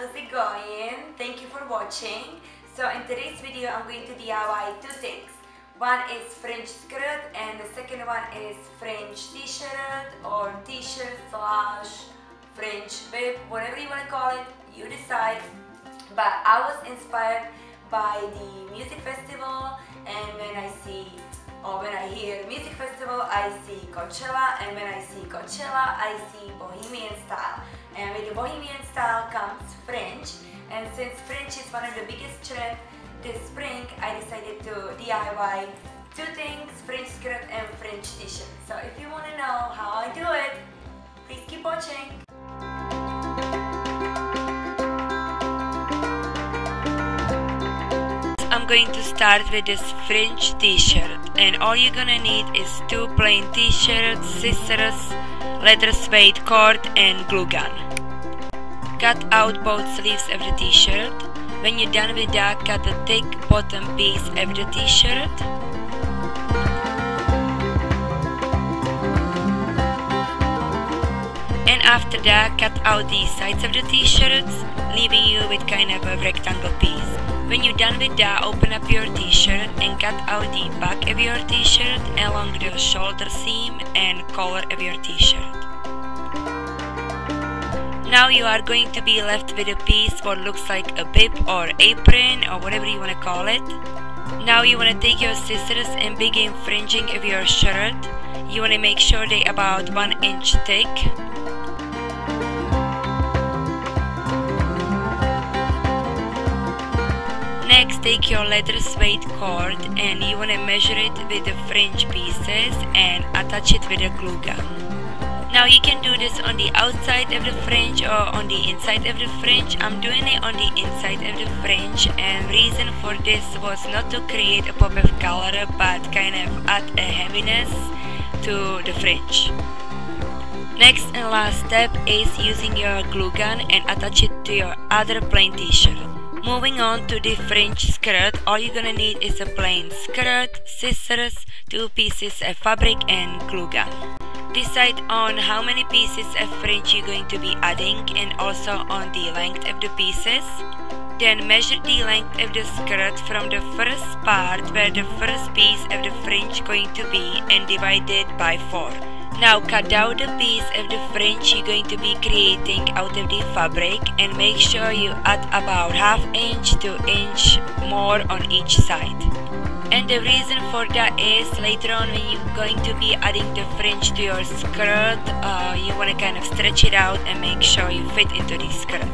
how's it going? Thank you for watching. So in today's video I'm going to DIY two things. One is fringe skirt and the second one is fringe t-shirt or t-shirt slash fringe whip, whatever you want to call it, you decide. But I was inspired by the music festival, and when I hear music festival, I see Coachella, and when I see Coachella, I see Bohemian style. And with the Bohemian style comes fringe, and since fringe is one of the biggest trends this spring, I decided to DIY two things, fringe skirt and fringe t-shirt. So if you want to know how I do it, please keep watching. I'm going to start with this fringe t-shirt, and all you're gonna need is two plain t-shirts, scissors, leather suede cord and glue gun. Cut out both sleeves of the t-shirt. When you're done with that, cut the thick bottom piece of the t-shirt. And after that, cut out the sides of the t-shirts, leaving you with kind of a rectangle piece. When you're done with that, open up your t-shirt and cut out the back of your t-shirt along the shoulder seam and collar of your t-shirt. Now you are going to be left with a piece what looks like a bib or apron or whatever you want to call it. Now you want to take your scissors and begin fringing of your shirt. You want to make sure they're about 1 inch thick. Next, take your leather suede cord and you want to measure it with the fringe pieces and attach it with a glue gun. Now you can do this on the outside of the fringe or on the inside of the fringe. I'm doing it on the inside of the fringe, and reason for this was not to create a pop of color but kind of add a heaviness to the fringe. Next and last step is using your glue gun and attach it to your other plain t-shirt. Moving on to the fringe skirt, all you're gonna need is a plain skirt, scissors, two pieces of fabric and glue gun. Decide on how many pieces of fringe you're going to be adding and also on the length of the pieces. Then measure the length of the skirt from the first part where the first piece of the fringe going to be and divide it by 4. Now cut out the piece of the fringe you're going to be creating out of the fabric and make sure you add about ½ inch to inch more on each side. And the reason for that is later on when you're going to be adding the fringe to your skirt, you want to kind of stretch it out and make sure you fit into the skirt.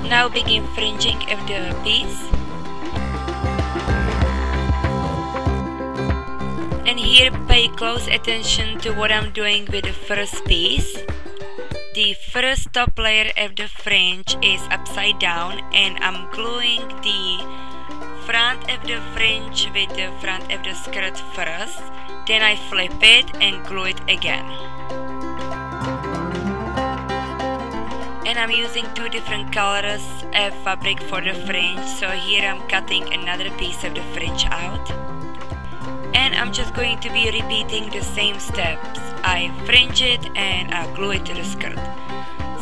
Now begin fringing of the piece. And here pay close attention to what I'm doing with the first piece. The first top layer of the fringe is upside down and I'm gluing the front of the fringe with the front of the skirt first. Then I flip it and glue it again. And I'm using two different colors of fabric for the fringe, so here I'm cutting another piece of the fringe out. And I'm just going to be repeating the same steps. I fringe it and I glue it to the skirt.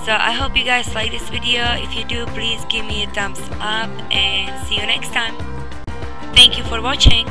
So I hope you guys like this video. If you do, please give me a thumbs up and see you next time. Thank you for watching.